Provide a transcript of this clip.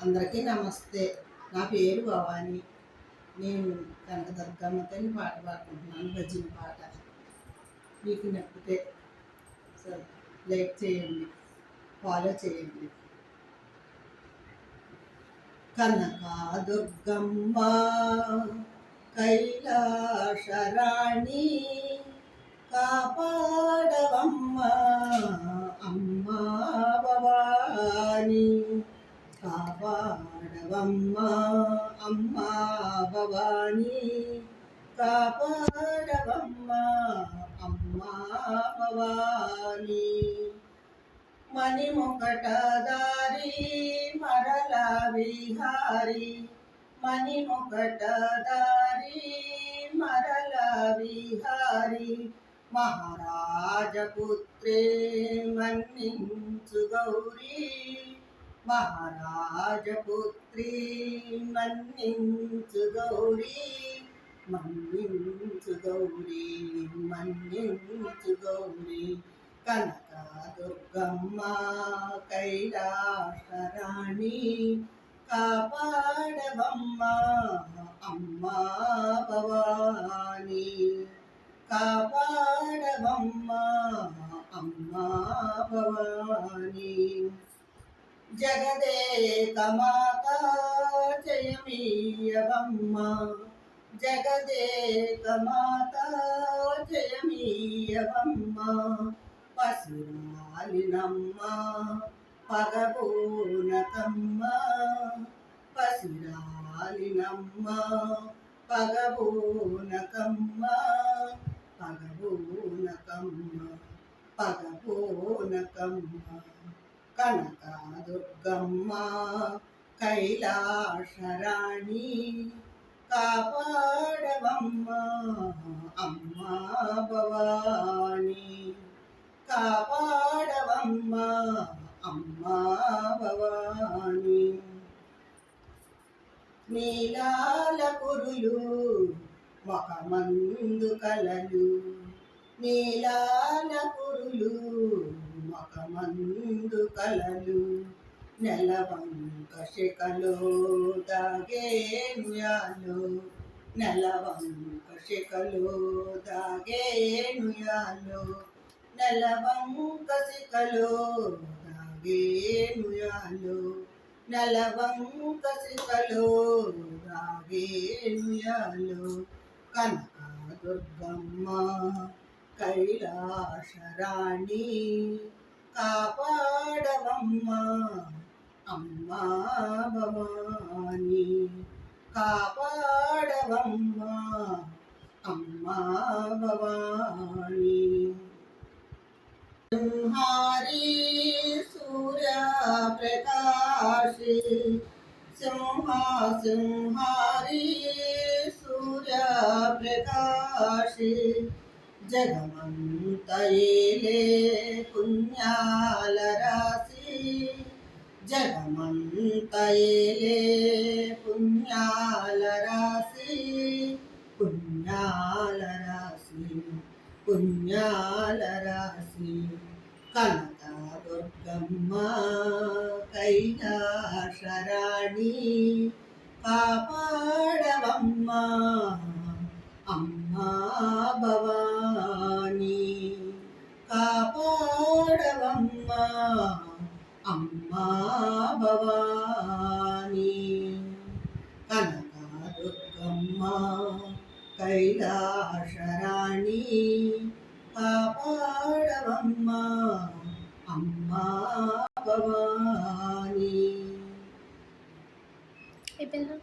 అందరికీ నమస్తే. నా పేరు భవాని. నేను కనకదుర్గమ్మ తల్లి పాట పాడుకుంటున్నాను, భజన పాట. మీకు నచ్చితే లైక్ చేయండి, ఫాలో చేయండి. కనకదుర్గమ్మ కైలాసరాణి కాపాడవమ్మ అమ్మా భవాని, కాపాడవమ్మ అమ్మా భవాని, కాపాడవమ్మ అమ్మా భవాని. మణిముకటధారి మరల విహారి, మణిముకటధారి మరల విహారి, మహారాజపుత్రే మన్నించు గౌరీ, మహారాజపుత్రీ మన్నించు గౌరీ, మన్నించు గౌరీ, మన్నించు గౌరీ. కనకదుర్గమ్మ కైలాసరాణి కాపాడవమ్మ అమ్మా భవాని, కాపాడవమ్మ అమ్మా భవాని. జగదేక మాత జయమీయవమ్మ, జగదేక మాత జయమీయవమ్మ, పసిరాలినమ్మ పగబోనకమ్మ, పసిరాలినమ్మ పగబోనకమ్మ, పగబోనకమ్మ, పగబోనకమ్మ. కనకదుర్గమ్మ కైలాసరాణి కాపాడవమ్మ అమ్మా భవాని, కాపాడవమ్మ అమ్మా భవాని. నీలాల కురులు ముఖమందు కలలు, నీలాల కురులు ముఖమందు కలలు, నెలవంక శిఖలో దాగేనుయాలో, నెలవంక శిఖలో దాగేనుయాలో, నెలవంక శిఖలో దాగేనుయాలో, నెలవంక శిఖలో దాగేనుయాలో. కనకదుర్గమ్మ కైలాసరాణి కాపాడవమ్మ అమ్మా భవాని, కాపాడవమ్మ అమ్మా భవాని. సింహారి సూర్యప్రకాశి, సింహారి సూర్యప్రకాశి, జగమంతయేలే పుణ్యాల రాశి, జగమంతయేలే పుణ్యాల రాశి, పుణ్యాల రాశి, పుణ్యాల రాశి. కనకదుర్గమ్మ కైలాసరాణి కాపాడవమ్మ అమ్మా భవాని, కాపాడవమ్మ అమ్మా భవాని. కనకదుర్గమ్మ కైలాసరాణి కాపాడవమ్మ అమ్మా భవాని. అయిపోయిందా?